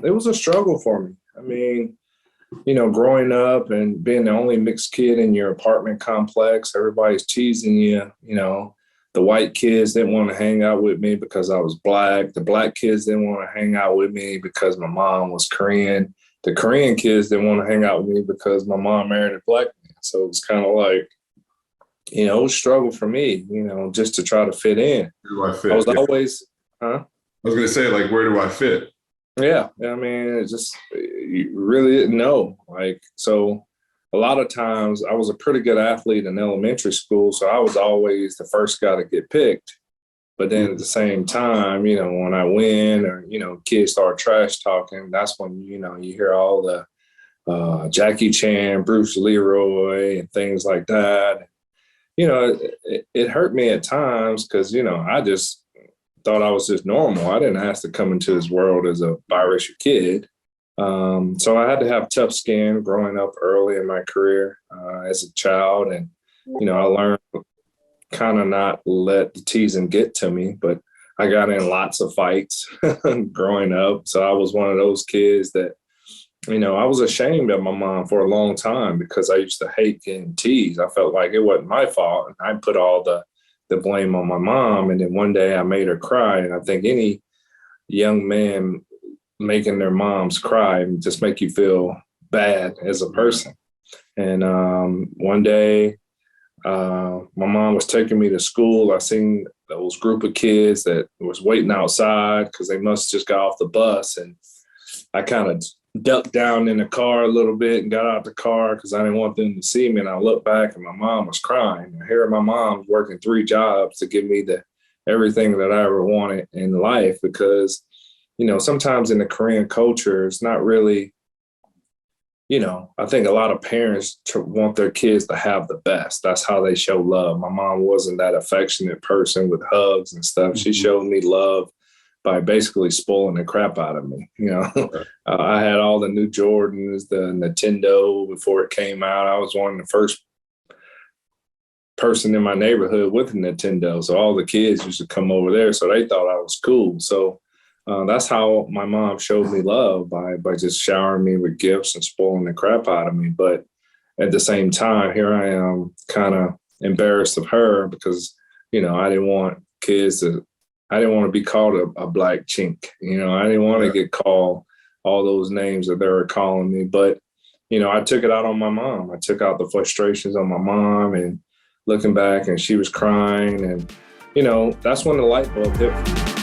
it was a struggle for me. I mean, growing up and being the only mixed kid in your apartment complex, everybody's teasing you. The white kids didn't want to hang out with me because I was black. The black kids didn't want to hang out with me because my mom was Korean. The Korean kids didn't want to hang out with me because my mom married a black man. So it was kind of like, it was a struggle for me, just to try to fit in. Where do I I fit? was Yeah. always, huh? I was gonna say, like, where do I fit? Yeah, I mean, it just you really didn't know. Like, so a lot of times I was a pretty good athlete in elementary school, so I was always the first guy to get picked. But then at the same time, when I win or kids start trash talking, that's when you hear all the Jackie Chan, Bruce Leroy, and things like that. It hurt me at times because I just thought I was just normal. I didn't ask to come into this world as a biracial kid. So I had to have tough skin growing up early in my career as a child. And, I learned kind of not let the teasing get to me, but I got in lots of fights growing up. So I was one of those kids that, I was ashamed of my mom for a long time because I used to hate getting teased. I felt like it wasn't my fault. And I put all the blame on my mom. And then one day I made her cry. And I think any young man making their moms cry just make you feel bad as a person. And one day my mom was taking me to school. I seen those group of kids that was waiting outside because they must just got off the bus. And I kind of ducked down in the car a little bit and got out the car because I didn't want them to see me. And I looked back and my mom was crying. And here my mom's working 3 jobs to give me everything that I ever wanted in life because, sometimes in the Korean culture, it's not really, I think a lot of parents want their kids to have the best. That's how they show love. My mom wasn't that affectionate person with hugs and stuff. She showed me love by basically spoiling the crap out of me. I had all the new Jordans, the Nintendo before it came out. I was one of the first person in my neighborhood with a Nintendo. So all the kids used to come over there. So they thought I was cool. So that's how my mom showed me love by just showering me with gifts and spoiling the crap out of me. But at the same time, here I am kind of embarrassed of her because, I didn't want to be called a black chink. I didn't want to get called all those names that they were calling me. But, I took it out on my mom. I took out the frustrations on my mom and looking back and she was crying. And, that's when the light bulb hit me.